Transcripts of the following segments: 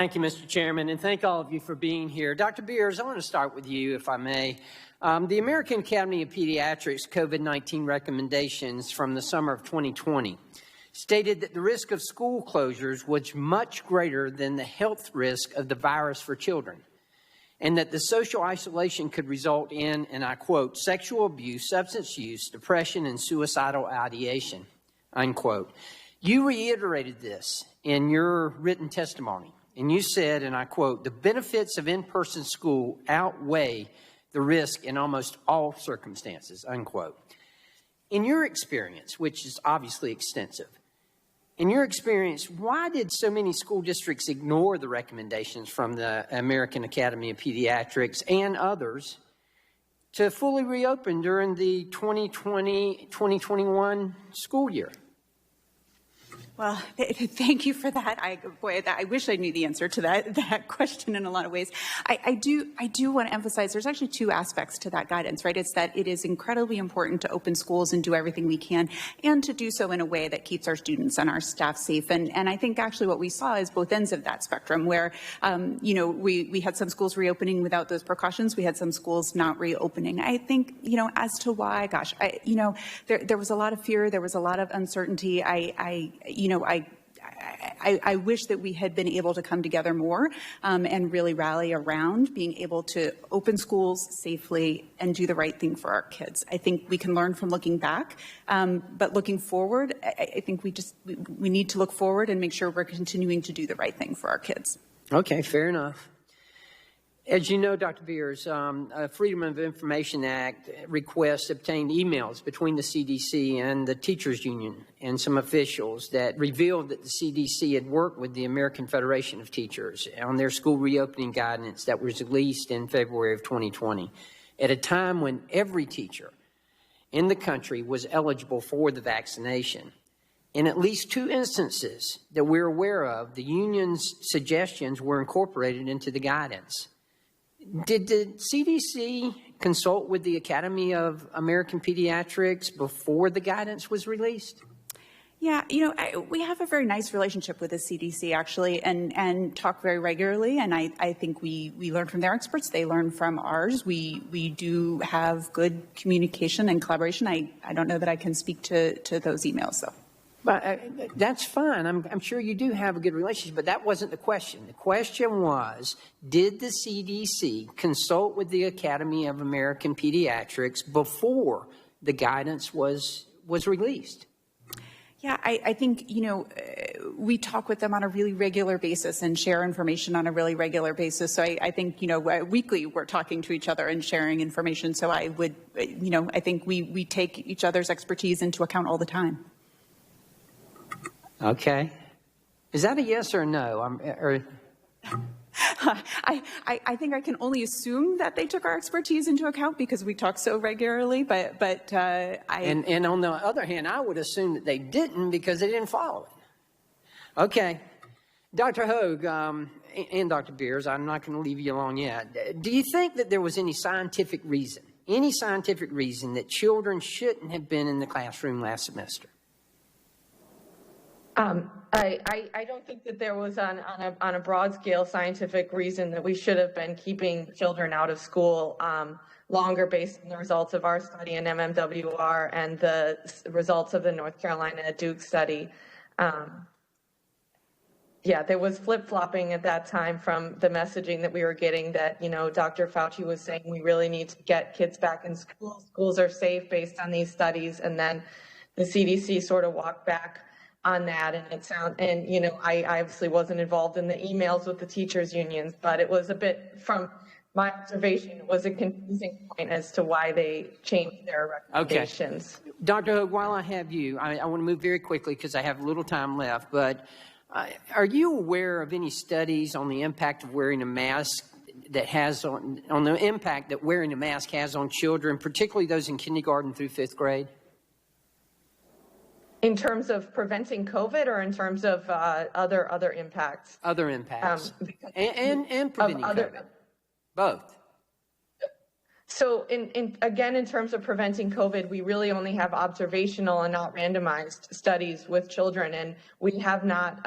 Thank you, Mr. Chairman, and thank all of you for being here. Dr. Beers, I want to start with you, if I may. The American Academy of Pediatrics COVID-19 recommendations from the summer of 2020 stated that the risk of school closures was much greater than the health risk of the virus for children, and that the social isolation could result in, and I quote, sexual abuse, substance use, depression, and suicidal ideation, unquote. You reiterated this in your written testimony. And you said, and I quote, the benefits of in-person school outweigh the risk in almost all circumstances, unquote. In your experience, which is obviously extensive, in your experience, why did so many school districts ignore the recommendations from the American Academy of Pediatrics and others to fully reopen during the 2020-2021 school year? Well, thank you for that. I wish I knew the answer to that question in a lot of ways. I do want to emphasize there's actually two aspects to that guidance, right? It's that it is incredibly important to open schools and do everything we can, and to do so in a way that keeps our students and our staff safe. And I think actually what we saw is both ends of that spectrum, where we had some schools reopening without those precautions. We had some schools not reopening. I think as to why, gosh, there was a lot of fear. There was a lot of uncertainty. I wish that we had been able to come together more and really rally around being able to open schools safely and do the right thing for our kids. I think we can learn from looking back, but looking forward, I think we need to look forward and make sure we're continuing to do the right thing for our kids. Okay, fair enough. As you know, Dr. Beers, a Freedom of Information Act request obtained emails between the CDC and the Teachers Union and some officials that revealed that the CDC had worked with the American Federation of Teachers on their school reopening guidance that was released in February of 2020, at a time when every teacher in the country was eligible for the vaccination. In at least two instances that we're aware of, the union's suggestions were incorporated into the guidance. Did the CDC consult with the Academy of American Pediatrics before the guidance was released? Yeah, we have a very nice relationship with the CDC, actually, and talk very regularly. And I think we learn from their experts. They learn from ours. We do have good communication and collaboration. I don't know that I can speak to those emails, though. But that's fine. I'm sure you do have a good relationship, but that wasn't the question. The question was, did the CDC consult with the Academy of American Pediatrics before the guidance was released? Yeah, I think, we talk with them on a really regular basis and share information on a really regular basis. So I think, weekly we're talking to each other and sharing information. So I would, I think we take each other's expertise into account all the time. Okay. Is that a yes or a no? I think I can only assume that they took our expertise into account because we talk so regularly, but And on the other hand, I would assume that they didn't because they didn't follow it. Okay. Dr. Hogue and Dr. Beers, I'm not going to leave you alone yet. Do you think that there was any scientific reason that children shouldn't have been in the classroom last semester? I don't think that there was on a broad scale scientific reason that we should have been keeping children out of school longer based on the results of our study in MMWR and the results of the North Carolina Duke study. Yeah, there was flip-flopping at that time from the messaging that we were getting that, Dr. Fauci was saying we really need to get kids back in school. Schools are safe based on these studies. And then the CDC sort of walked back on that, and I obviously wasn't involved in the emails with the teachers unions, but it was a bit, from my observation, it was a confusing point as to why they changed their recommendations. Okay. Dr. Hogue, while I have you, I want to move very quickly because I have little time left, but are you aware of any studies on the impact of wearing a mask that has on the impact that wearing a mask has on children, particularly those in kindergarten through 5th grade? In terms of preventing COVID, or in terms of other impacts? Other impacts. And preventing COVID. Both. So again, in terms of preventing COVID, we really only have observational and not randomized studies with children, and we have not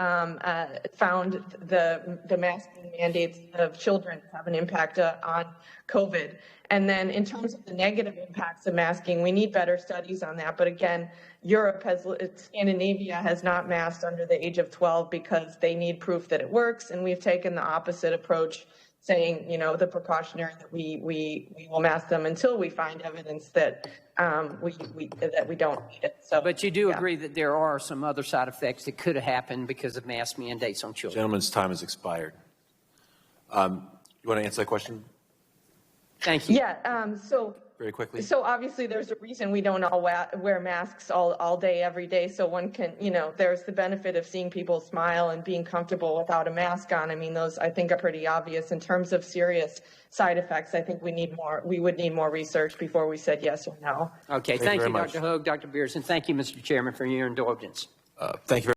found the masking mandates of children have an impact on COVID. And then in terms of the negative impacts of masking, we need better studies on that. But again, Scandinavia has not masked under the age of 12 because they need proof that it works, and we've taken the opposite approach, saying, the precautionary that we will mask them until we find evidence that we don't need it. So, but you do agree that there are some other side effects that could have happened because of mask mandates on children. Gentleman's time has expired. You want to answer that question? Thank you. Yeah. Very quickly. So obviously there's a reason we don't all wear masks all day, every day. So one can, there's the benefit of seeing people smile and being comfortable without a mask on. I mean, those I think are pretty obvious. In terms of serious side effects, I think we would need more research before we said yes or no. Okay. Thank you, very much. Dr. Hoag, Dr. Beers, and thank you, Mr. Chairman, for your indulgence. Thank you very